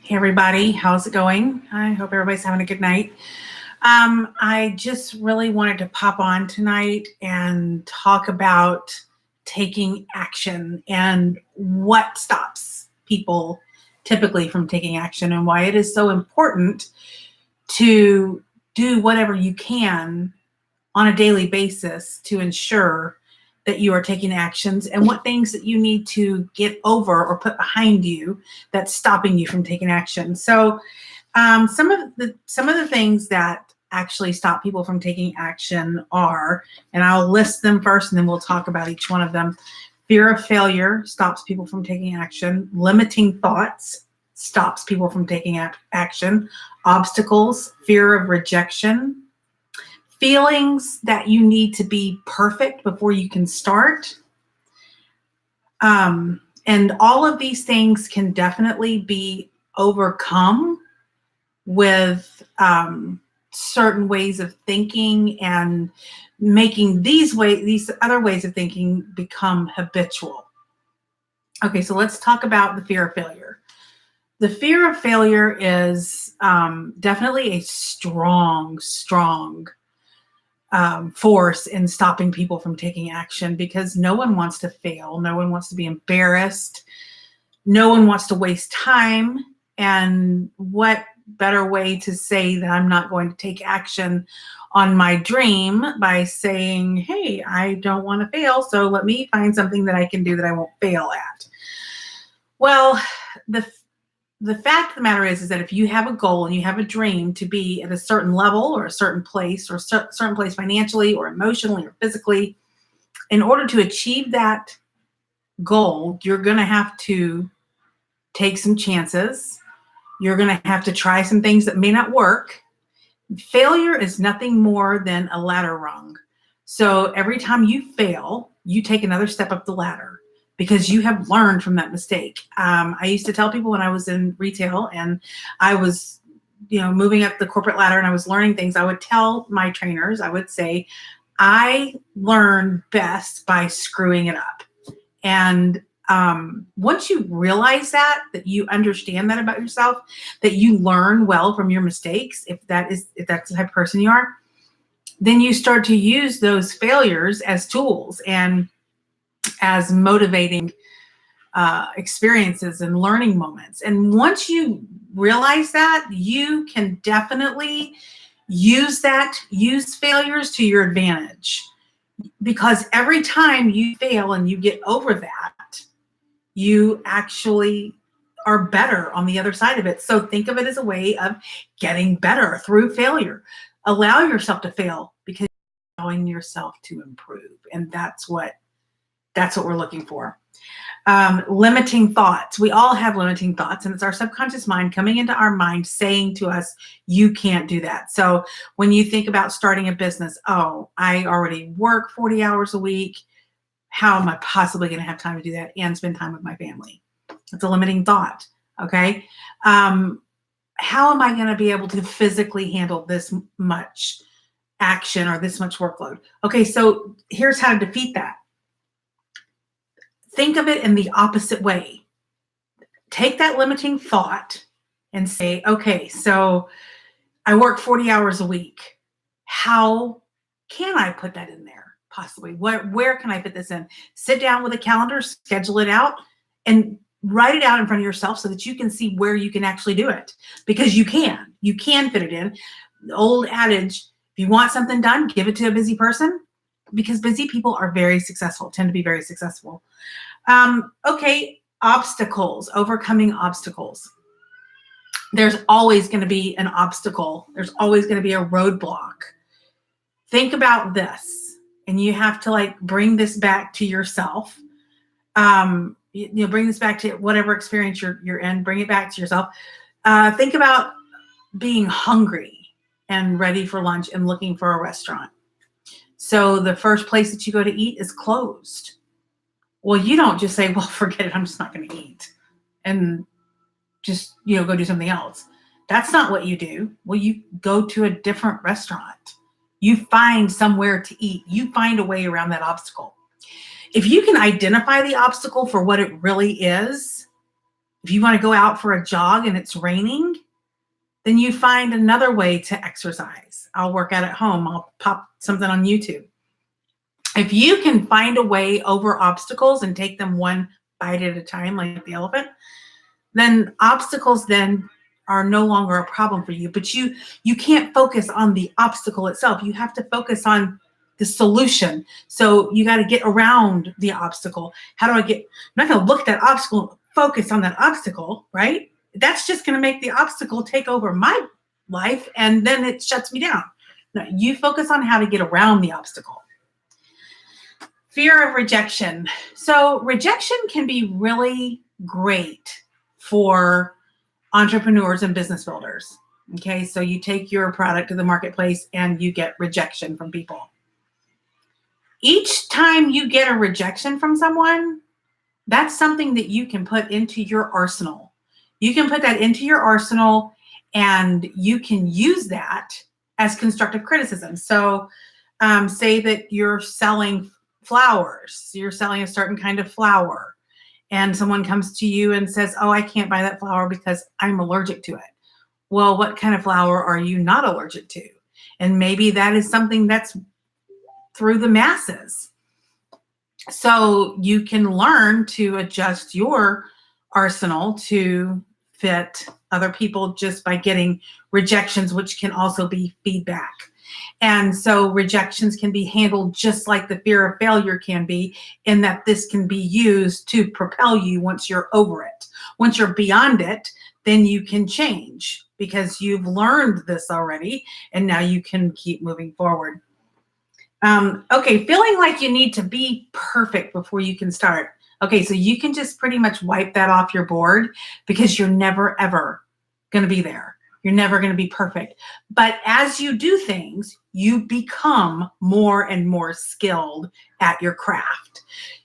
Hey everybody, how's it going? I hope everybody's having a good night. I just really wanted to pop on tonight and talk about taking action and what stops people typically from taking action and why it is so important to do whatever you can on a daily basis to ensure that you are taking actions and what things that you need to get over or put behind you that's stopping you from taking action. So some of the things that actually stop people from taking action are, and I'll list them first and then we'll talk about each one of them. Fear of failure stops people from taking action. Limiting thoughts stops people from taking action. Obstacles, fear of rejection, feelings that you need to be perfect before you can start. And all of these things can definitely be overcome with certain ways of thinking and making these other ways of thinking become habitual. Okay, so let's talk about the fear of failure. The fear of failure is definitely a strong force in stopping people from taking action because no one wants to fail. No one wants to be embarrassed. No one wants to waste time. And what better way to say that I'm not going to take action on my dream by saying, hey, I don't want to fail, so let me find something that I can do that I won't fail at. Well, the fact of the matter is that if you have a goal and you have a dream to be at a certain level or a certain place or certain place financially or emotionally or physically, in order to achieve that goal, you're going to have to take some chances. You're going to have to try some things that may not work. Failure is nothing more than a ladder rung. So every time you fail, you take another step up the ladder, because you have learned from that mistake. I used to tell people when I was in retail and I was, moving up the corporate ladder and I was learning things, I would tell my trainers, I would say, I learn best by screwing it up. And once you realize that you understand that about yourself, that you learn well from your mistakes, if that's the type of person you are, then you start to use those failures as tools and as motivating experiences and learning moments. And once you realize that, you can definitely use failures to your advantage, because every time you fail and you get over that, you actually are better on the other side of it. So think of it as a way of getting better through failure. Allow yourself to fail because you're allowing yourself to improve. And that's what we're looking for. Limiting thoughts. We all have limiting thoughts, and it's our subconscious mind coming into our mind saying to us, you can't do that. So when you think about starting a business, oh, I already work 40 hours a week. How am I possibly going to have time to do that and spend time with my family? It's a limiting thought. Okay. How am I going to be able to physically handle this much action or this much workload? Okay. So here's how to defeat that. Think of it in the opposite way. Take that limiting thought and say, okay, so I work 40 hours a week. How can I put that in there? Possibly. Where can I fit this in? Sit down with a calendar, schedule it out, and write it out in front of yourself so that you can see where you can actually do it. Because you can fit it in. The old adage, if you want something done, give it to a busy person, because busy people are very successful, tend to be very successful. Okay, obstacles, overcoming obstacles. There's always going to be an obstacle. There's always going to be a roadblock. Think about this, and you have to bring this back to yourself. Bring this back to whatever experience you're in. Bring it back to yourself. Think about being hungry and ready for lunch and looking for a restaurant. So the first place that you go to eat is closed. Well, you don't just say, well, forget it, I'm just not going to eat, and just, go do something else. That's not what you do. Well, you go to a different restaurant. You find somewhere to eat. You find a way around that obstacle. If you can identify the obstacle for what it really is, If you want to go out for a jog and it's raining, then you find another way to exercise. I'll work out at home. I'll pop something on YouTube. If you can find a way over obstacles and take them one bite at a time, like the elephant, then obstacles then are no longer a problem for you. But you can't focus on the obstacle itself. You have to focus on the solution. So you got to get around the obstacle. How do I get, I'm not going to look at that obstacle and focus on that obstacle, right? That's just going to make the obstacle take over my life, and then it shuts me down. No, you focus on how to get around the obstacle. Fear of rejection. So rejection can be really great for entrepreneurs and business builders. Okay, so you take your product to the marketplace and you get rejection from people. Each time you get a rejection from someone, that's something that you can put into your arsenal. You can put that into your arsenal and you can use that as constructive criticism. So say that you're selling flowers, you're selling a certain kind of flower, and someone comes to you and says, oh, I can't buy that flower because I'm allergic to it. Well, what kind of flower are you not allergic to? And maybe that is something that's through the masses. So you can learn to adjust your arsenal to fit other people just by getting rejections, which can also be feedback. And so rejections can be handled just like the fear of failure can be, in that this can be used to propel you once you're over it. Once you're beyond it, then you can change because you've learned this already, and now you can keep moving forward. Okay, feeling like you need to be perfect before you can start. Okay, so you can just pretty much wipe that off your board because you're never, ever going to be there. You're never going to be perfect. But as you do things, you become more and more skilled at your craft.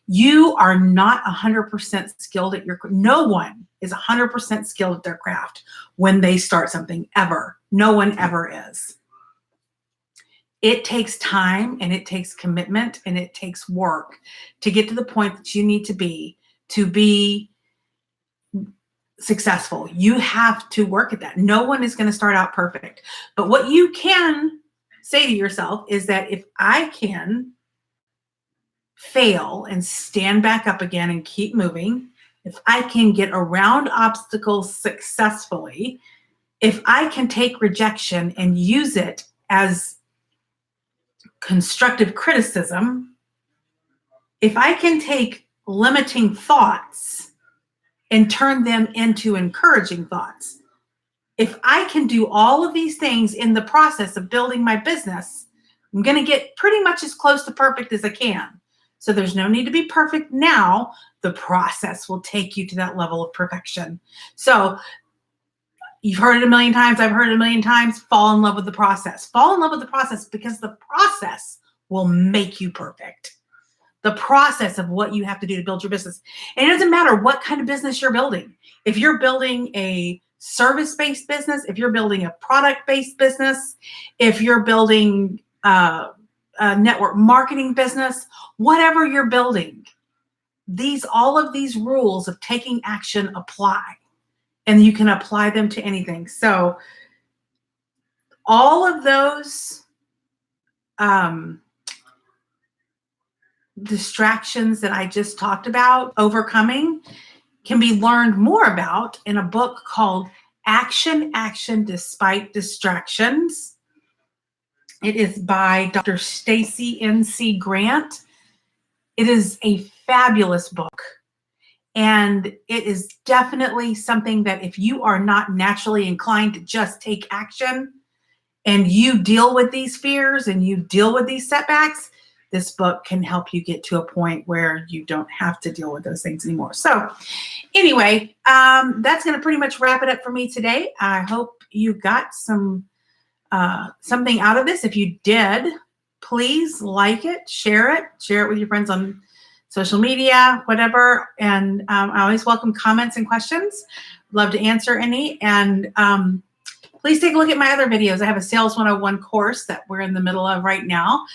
You are not 100% skilled at your craft. No one is 100% skilled at their craft when they start something, ever. No one ever is. It takes time and it takes commitment and it takes work to get to the point that you need to be successful. You have to work at that. No one is going to start out perfect. But what you can say to yourself is that if I can fail and stand back up again and keep moving, if I can get around obstacles successfully, if I can take rejection and use it as constructive criticism, if I can take limiting thoughts and turn them into encouraging thoughts, if I can do all of these things in the process of building my business, I'm going to get pretty much as close to perfect as I can. So there's no need to be perfect now. The process will take you to that level of perfection. So you've heard it a million times. I've heard it a million times. Fall in love with the process. Fall in love with the process because the process will make you perfect. The process of what you have to do to build your business. And it doesn't matter what kind of business you're building. If you're building a service-based business, if you're building a product-based business, if you're building a network marketing business, whatever you're building, all of these rules of taking action apply. And you can apply them to anything. So all of those distractions that I just talked about overcoming can be learned more about in a book called Action Despite Distractions. It is by Dr. Stacey N.C. Grant. It is a fabulous book. And it is definitely something that if you are not naturally inclined to just take action and you deal with these fears and you deal with these setbacks, this book can help you get to a point where you don't have to deal with those things anymore. So anyway, that's going to pretty much wrap it up for me today. I hope you got something out of this. If you did, please like it, share it with your friends on social media, whatever. And I always welcome comments and questions. Love to answer any. And please take a look at my other videos. I have a Sales 101 course that we're in the middle of right now.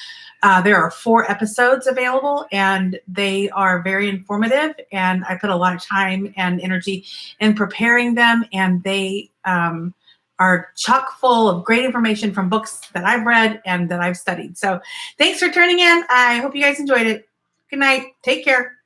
There are 4 episodes available, and they are very informative, and I put a lot of time and energy in preparing them, and they are chock full of great information from books that I've read and that I've studied. So thanks for tuning in. I hope you guys enjoyed it. Good night. Take care.